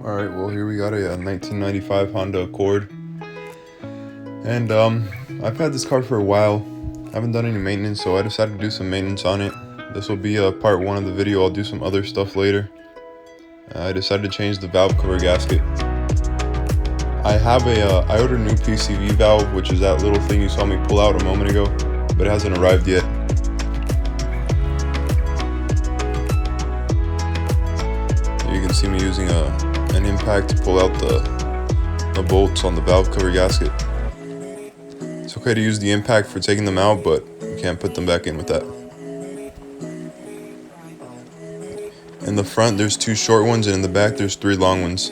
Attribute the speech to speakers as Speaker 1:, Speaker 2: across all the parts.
Speaker 1: Alright, well here we got a 1995 Honda Accord. And I've had this car for a while. I haven't done any maintenance, so I decided to do some maintenance on it. This will be part one of the video. I'll do some other stuff later. I decided to change the valve cover gasket. I ordered a new PCV valve, which is that little thing you saw me pull out a moment ago, but it hasn't arrived yet. You can see me using an impact to pull out the bolts on the valve cover gasket. It's okay to use the impact for taking them out, but you can't put them back in with that. In the front there's 2 short ones, and in the back there's 3 long ones.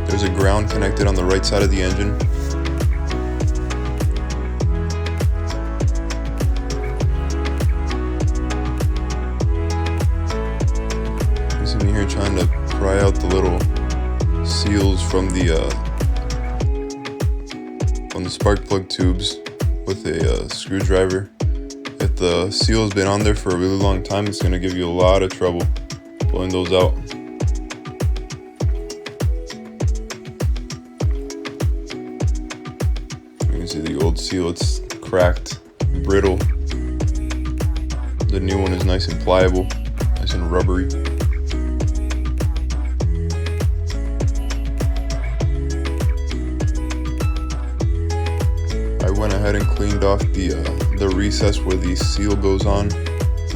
Speaker 1: There's a ground connected on the right side of the engine. You see me here trying to pry out the little seals from the spark plug tubes with a screwdriver. If the seal has been on there for a really long time, it's going to give you a lot of trouble pulling those out. You can see the old seal, it's cracked, brittle. The new one is nice and pliable, nice and rubbery. I went ahead and cleaned off the recess where the seal goes on,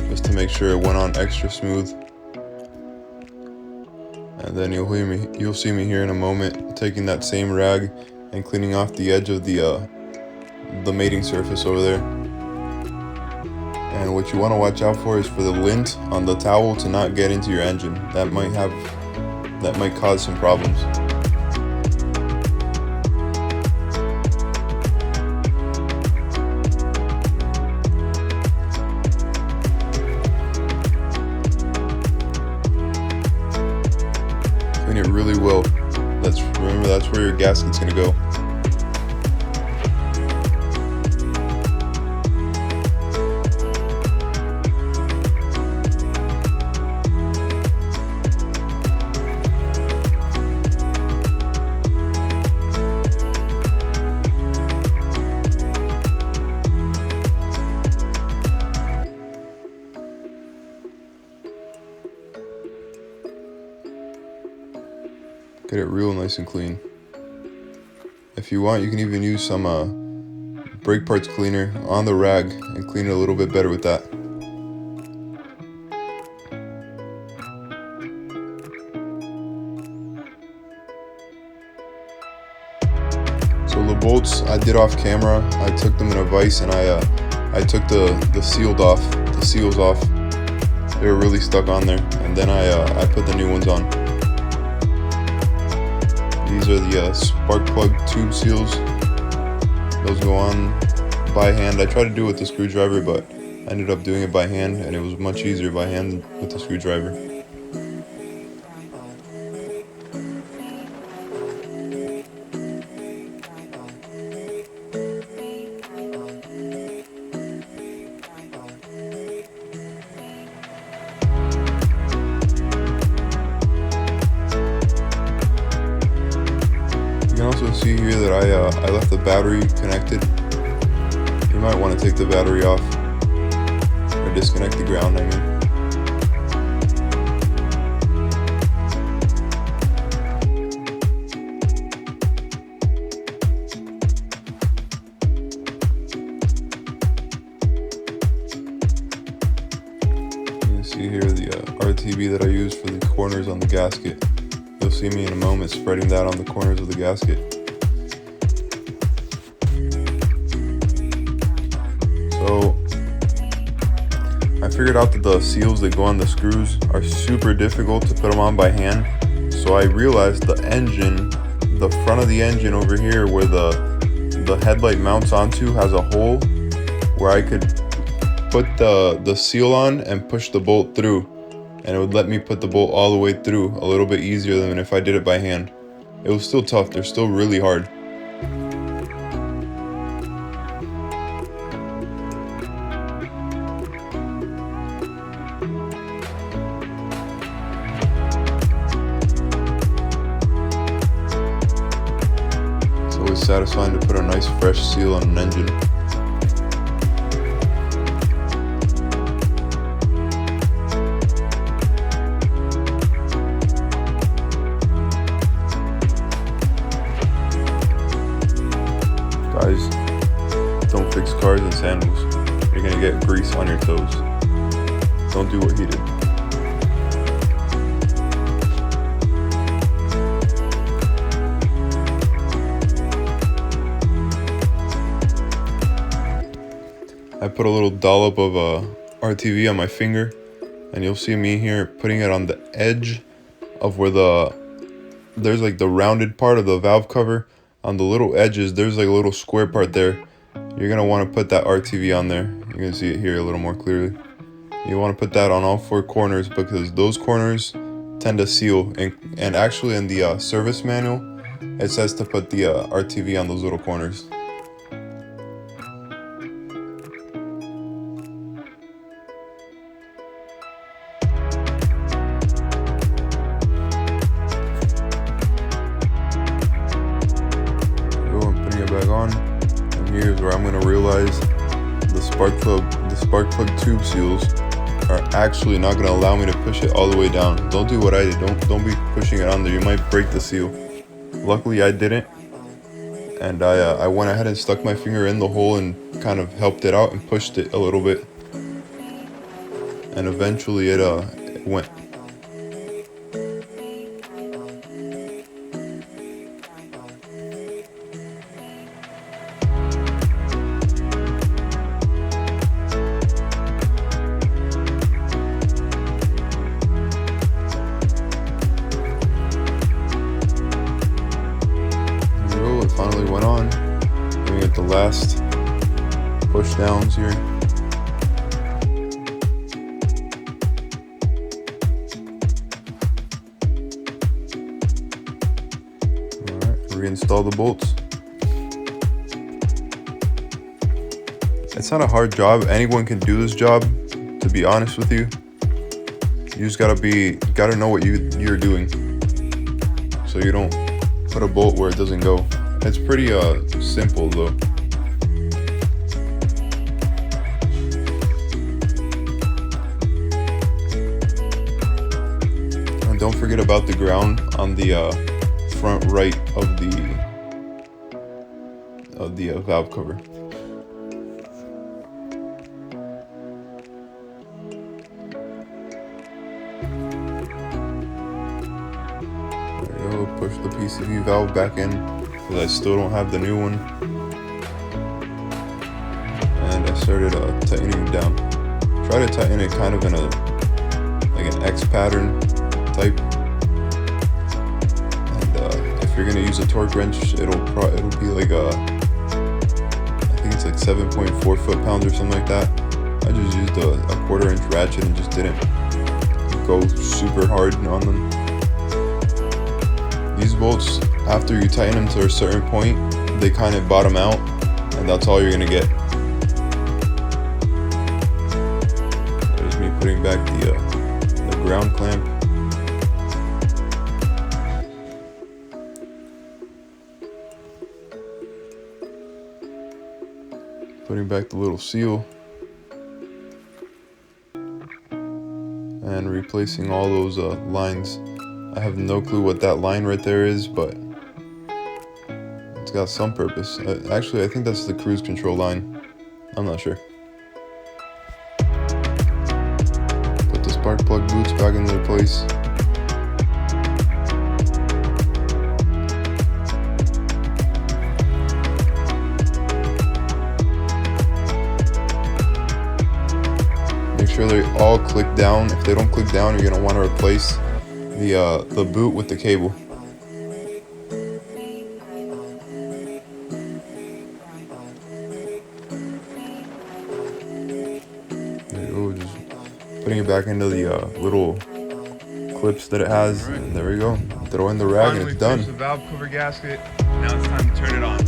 Speaker 1: just to make sure it went on extra smooth. And then you'll see me here in a moment taking that same rag and cleaning off the edge of the mating surface over there. And what you want to watch out for is for the lint on the towel to not get into your engine. That might cause some problems. Clean it really well. Remember, that's where your gasket's gonna go. Get it real nice and clean. If you want, you can even use some brake parts cleaner on the rag and clean it a little bit better with that. So the bolts I did off camera. I took them in a vise and I took the seals off. They were really stuck on there, and then I put the new ones on. These are the spark plug tube seals. Those go on by hand. I tried to do it with the screwdriver, but I ended up doing it by hand, and it was much easier by hand with the screwdriver. You can also see here that I left the battery connected. You might want to take the battery off, or disconnect the ground, I mean. You can see here the RTB that I use for the corners on the gasket. You'll see me in a moment spreading that on the corners of the gasket. So I figured out that the seals that go on the screws are super difficult to put them on by hand. So I realized the engine, the front of the engine over here where the headlight mounts onto, has a hole where I could put the seal on and push the bolt through. And it would let me put the bolt all the way through a little bit easier than if I did it by hand. It was still tough, they're still really hard. satisfying to put a nice fresh seal on an engine. Guys, don't fix cars in sandals. You're gonna get grease on your toes. Don't do what he did. I put a little dollop of RTV on my finger, and you'll see me here putting it on the edge of where there's like the rounded part of the valve cover. On the little edges, there's like a little square part there. You're gonna want to put that RTV on there. You're gonna see it here a little more clearly. You want to put that on all 4 corners because those corners tend to seal. And actually in the service manual, it says to put the RTV on those little corners. Back on, and here's where I'm gonna realize the spark plug tube seals are actually not gonna allow me to push it all the way down. Don't do what I did. Don't be pushing it on there. You might break the seal. Luckily I didn't, and I went ahead and stuck my finger in the hole and kind of helped it out and pushed it a little bit, and eventually it went. Finally went on. Let me get the last push downs here. Alright, reinstall the bolts. It's not a hard job. Anyone can do this job, to be honest with you. You just gotta know what you're doing, so you don't put a bolt where it doesn't go. It's pretty simple though. And don't forget about the ground on the front right of the valve cover. There you go. Push the PCV valve back in. I still don't have the new one, and I started tightening it down. Try to tighten it kind of in an X pattern type, and if you're gonna use a torque wrench, it'll be like I think it's like 7.4 foot-pounds or something like that. I just used a 1/4 inch ratchet and just didn't go super hard on them. These bolts, after you tighten them to a certain point, they kind of bottom out, and that's all you're gonna get. There's me putting back the ground clamp. Putting back the little seal. And replacing all those lines. I have no clue what that line right there is, but it's got some purpose. Actually, I think that's the cruise control line. I'm not sure. Put the spark plug boots back into their place. Make sure they all click down. If they don't click down, you're gonna want to replace the boot with the cable. There you go, just putting it back into the little clips that it has, right. And there we go. Throw in the rag and it's done.
Speaker 2: The valve cover gasket. Now it's time to turn it on.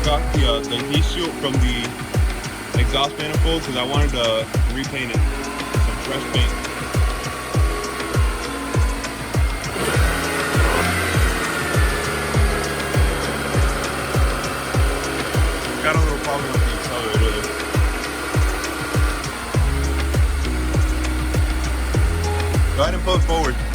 Speaker 2: took off the heat shield from the exhaust manifold because I wanted to repaint it. Some fresh paint. Got a little problem with the accelerator there. Go ahead and pull it forward.